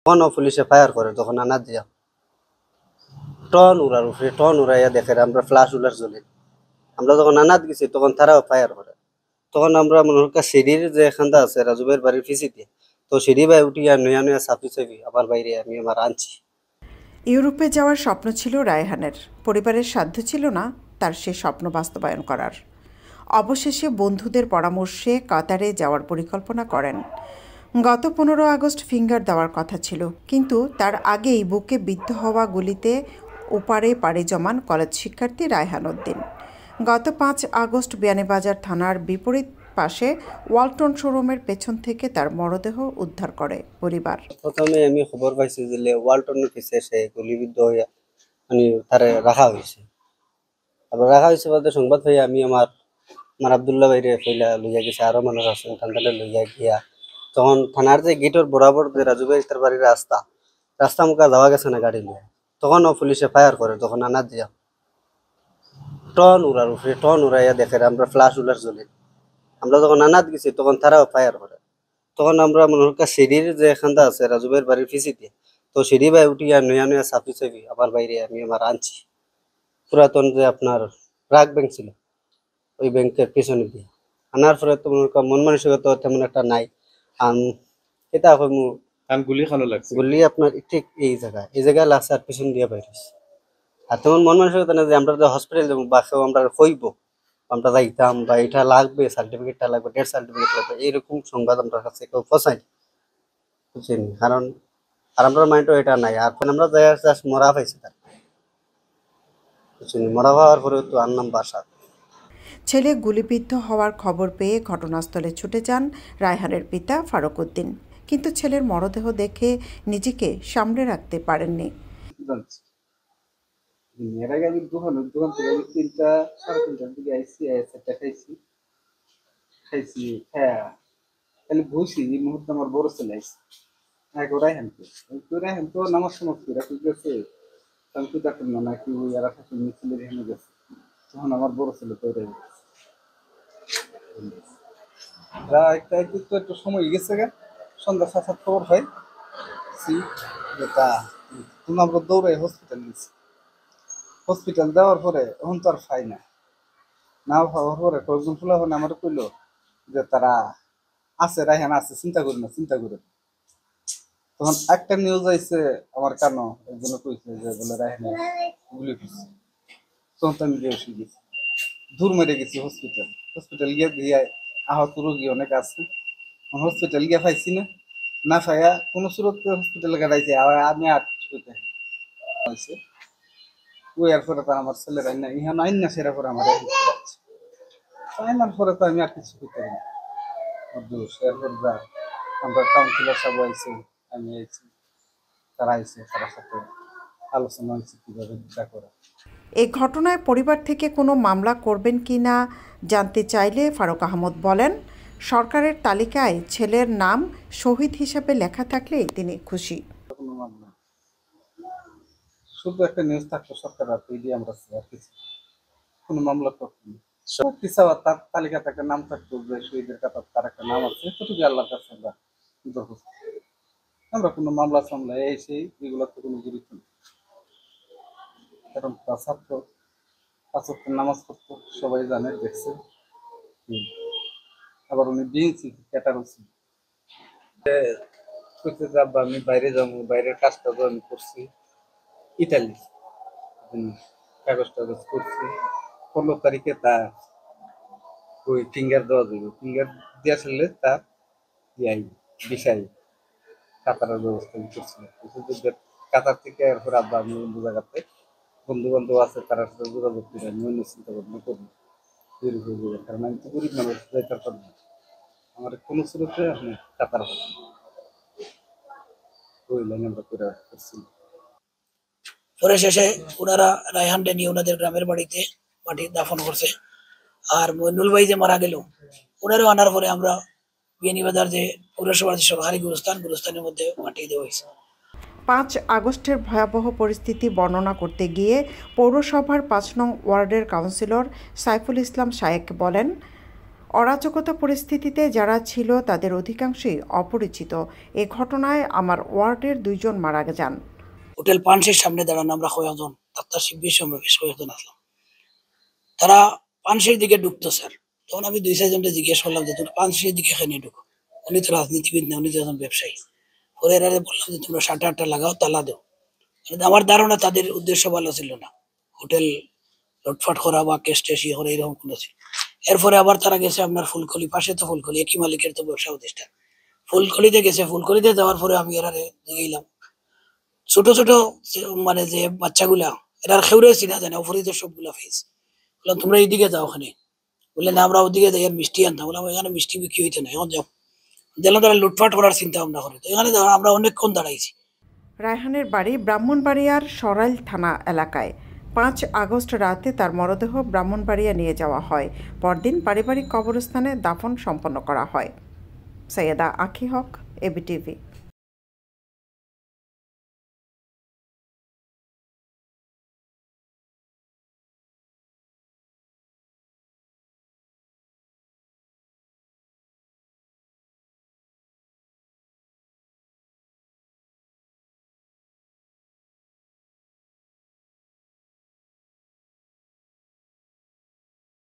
তখন পুলিশে ফায়ার করে, তখন আনা দিয়া টন উড়ার উপরে টন উড়াইয়া দেখে আমরা ফ্লাশ উলার জ্বলি। আমরা যখন আনাত গেছি তখন তারাও ফায়ার করে। তখন আমরা মনে হয় সিঁড়ির যে এখানটা আছে রাজুবের বাড়ির পিছিয়ে, তো সিঁড়ি বাই উঠিয়া নয়া নয়া চাপি চাপি আমার বাইরে আমি আমার আনছি। ইউরোপে যাওয়ার স্বপ্ন ছিল রায়হানের। পরিবারের সাধ্য ছিল না তার সে স্বপ্ন বাস্তবায়ন করার। অবশেষে বন্ধুদের পরামর্শে কাতারে যাওয়ার পরিকল্পনা করেন। গত 15 আগস্ট ফিঙ্গার দেওয়ার কথা ছিল, কিন্তু তার আগেই বুকে বিদ্ধ হওয়া গুলিতে ওপারে পাড়ি জমান কলেজ শিক্ষার্থী রায়হান উদ্দিন। গত 5 আগস্ট বিয়ানীবাজার থানার বিপরীত পাশে ওয়ালটন শোরুমের পেছন থেকে তার মরদেহ উদ্ধার করে পরিবার। প্রথমে আমি খবর পাইছি যে ওয়ালটনের পিছে সে গুলিবিদ্ধ হইয়া মানে তারে রাখা হয়েছে। আবার রাখা হয়েছে বলতে সংবাদ পাই আমি আমার আমার আবদুল্লাহ বাইরে ফেলা লইয়া গেছে, আরো মানুষ আছেন তান্ডালে লইয়া গিয়া তখন থানার যে গেটের বরাবর যে রাজু ভাই তার বাড়ির রাস্তা রাস্তা মুখা যাওয়া গেছে না গাড়ি নিয়ে, তখন পুলিশে ফায়ার করে, তখন আনা দিয়া টন উড়ার উপরে টন উড়াইয়া দেখে আমরা ফ্লাশ উলার জ্বলি। আমরা যখন আনাত গেছি তখন তারাও ফায়ার করে। তখন আমরা মনে হয় সিঁড়ির যে এখানটা আছে রাজুবের বাড়ির পিছিয়ে, তো সিঁড়ি বাই উঠিয়া নয়া নয়া চাপি চাপি আমার বাইরে আমি আমার আনছি। পুরাতন যে আপনার ব্রাক ব্যাংক ছিল ওই ব্যাংকের পিছনে দিয়ে আনার পরে তো মনে করেন মন মানসিকতা তেমন একটা নাই। আন এটা এখন গুলি খানো লাগছে। গুলি আপনার ঠিক এই জায়গায় লাগছে আর পিছন দিয়ে বাইরেছে। আর তেমন মন মানসিকতা না যে আমরা যে হসপিটাল যাবো বা কেউ আমরা কইব আমরা যাইতাম বা এটা লাগবে, সার্টিফিকেটটা লাগবে, ডেথ সার্টিফিকেট লাগবে, এইরকম সংবাদ আমরা কাছে কেউ পৌঁছাই বুঝছেন। কারণ আর আমরা মাইন্ডও এটা নাই। আর আমরা জাস্ট মরা পাইছি তার বুঝছেন, মরা পাওয়ার পরে তো আর নাম বাসা। ছেলে গুলিবিদ্ধ হওয়ার খবর পেয়ে ঘটনাস্থলে ছুটে যান রায়হানের পিতা ফারুক উদ্দিন, কিন্তু ছেলের মরদেহ দেখে নিজেকে সামলে রাখতে পারেননি। এর আগে আমি দোকান থেকে আমি 3টা, 3:30টার দিকে আইসি, একটা খাইছি হ্যাঁ, তাহলে বসি এই মুহূর্তে আমার বড় ছেলে আইসি এক ওরাই হ্যান তো নামাজ সমাজ করে ঠিক আছে। আমি তো দেখেন না নাকি ওই আর একটা ছেলের হেনে গেছে, তখন আমার বড় ছেলে তৈরি গেছে একটা একটু একটু সময় গেছে গা, সন্ধ্যা 7 খবর হয় যেটা তুমি আমরা দৌড়াই হসপিটাল গেছি। হসপিটাল দেওয়ার পরে এখন তো আর পাই না, না পাওয়ার পরে কয়েকজন ফুলাফানে আমার কইলো যে তারা আছে, রায়হান আছে, চিন্তা করি না চিন্তা করে। তখন একটা নিউজ আইছে আমার কানো, একজনে কইছে যে বলে রায়হানে গুলি করছে। তখন তো আমি বেশি গেছি, দূর মেরে গেছি হসপিটাল গিয়ে দিয়ে আহত রোগী অনেক আছে। হসপিটাল গিয়ে পাইছি না, না পাইয়া কোনো সুরত হসপিটালে গাড়াইছে, আমি আর কিছু করতে হয়েছে। ওই এরপরে তো আমার ছেলের আইন না ইহান আইন না, সেরা পরে আমার আইনার পরে তো আমি আর কিছু করতে পারি না। দোষ এরপর যা আমরা কাউন্সিলর সব আইছে, আমি আইছি, তারা আইছে, তার সাথে আলোচনা হয়েছে কীভাবে যা করা। এই ঘটনায় পরিবার থেকে কোনো মামলা করবেন কি না জানতে চাইলে ফারুক আহমদ বলেন, সরকারের তালিকায় ছেলের নাম শহীদ হিসেবে লেখা থাকলেই তিনি খুশি। কোনো মামলা শুধু একটা নিউজ থাকতো সরকার আর দিয়ে আমরা আর কিছু কোনো মামলা করতেন তার তালিকাতে একটা নাম থাকতো যে শহীদের কাতার তার একটা নাম আছে, সেটুকু আল্লাহর কাছে আমরা দরখাস্ত। আমরা কোনো মামলা সামলা এই সেই এগুলো তো কোনো গুরুত্ব নেই, কারণ ছাত্র 5 ওয়াক্ত নামাজ পড়তো সবাই জানে দেখছে। আবার উনি বিএনসি ক্যাটারও ছিল, কইতে যাবো আমি বাইরে যাবো, বাইরের কাজটা তো আমি করছি ইটালি, কাগজ টাগজ করছি। 15 তারিখে তার ওই ফিঙ্গার দেওয়া যাবে, ফিঙ্গার দিয়ে আসলে তার ইয়াই বিষয় কাতারের ব্যবস্থা করছিল। কাতার থেকে এরপর আব্বা আমি অন্য জায়গাতে বন্ধু বান্ধব আছে, তারা সাথে যোগাযোগ করে আমি অন্য চিন্তা ভাবনা করবো কারণ আমি তো গরিব মানুষ যাইতে পারবো না, আমার কোনো স্রোতে আপনি কাতার হবে ওই লাইন আমরা করে করছিলাম। পরে শেষে ওনারা রায়হানকে নিয়ে ওনাদের গ্রামের বাড়িতে মাটি দাফন করছে। আর মইনুল ভাই যে মারা গেল ওনারও আনার পরে আমরা বিয়ানীবাজার যে পৌরসভার যে সরকারি গুরুস্থানের মধ্যে মাটি দেওয়া হয়েছে। 5 আগস্টের ভয়াবহ পরিস্থিতি বর্ণনা করতে গিয়ে পৌরসভার 5 নং ওয়ার্ডের কাউন্সিলর সাইফুল ইসলাম শায়েক বলেন, অরাজকতা পরিস্থিতিতে যারা ছিল তাদের অধিকাংশই অপরিচিত। এ ঘটনায় আমার ওয়ার্ডের 2 জন মারা যান। হোটেল পানসির সামনে দাঁড়ানো আমরা কয়েকজন ডাক্তার শিবির আমরা বেশ কয়েকজন আসলাম। তারা পানসির দিকে ঢুকতো স্যার। তখন আমি 2-4 জনকে জিজ্ঞেস করলাম যে তোমরা পানসির দিকে কেন ঢুকো? উনি তো রাজনীতিবিদ না, উনি তো একজন ব্যবসায়ী। পরে এরা বললাম যে তোমরা শাটারটা লাগাও, তালা দাও। আমার ধারণা তাদের উদ্দেশ্য ভালো ছিল না, হোটেল লুটপাট করা বা কেস টেস করা এরকম কোনো ছিল। এরপরে আবার তারা গেছে আপনার ফুলকলি, পাশে তো ফুলকলি, একই মালিকের তো ব্যবসা প্রতিষ্ঠান। ফুলকলিতে গেছে, ফুলকলিতে যাওয়ার পরে আমি এরারে গেলাম, ছোট ছোট মানে যে বাচ্চাগুলা, এরার খেউরে চিনা যায় না, উপরে তো সবগুলা ফেস। বললাম তোমরা এইদিকে যাও ওখানে। বললেন না আমরা ওদিকে যাই আর মিষ্টি আনতাম। বললাম এখানে মিষ্টি বিক্রি হইতে না, এখন যাও। দেখলাম তারা লুটপাট করার চিন্তা ভাবনা করে। তো এখানে আমরা অনেকক্ষণ দাঁড়াইছি। রায়হানের বাড়ি ব্রাহ্মণবাড়িয়ার সরাইল থানা এলাকায়। 5 আগস্ট রাতে তার মরদেহ ব্রাহ্মণবাড়িয়া নিয়ে যাওয়া হয়। পরদিন পারিবারিক কবরস্থানে দাফন সম্পন্ন করা হয়। সৈয়দা আখি হক, এবিটিভি।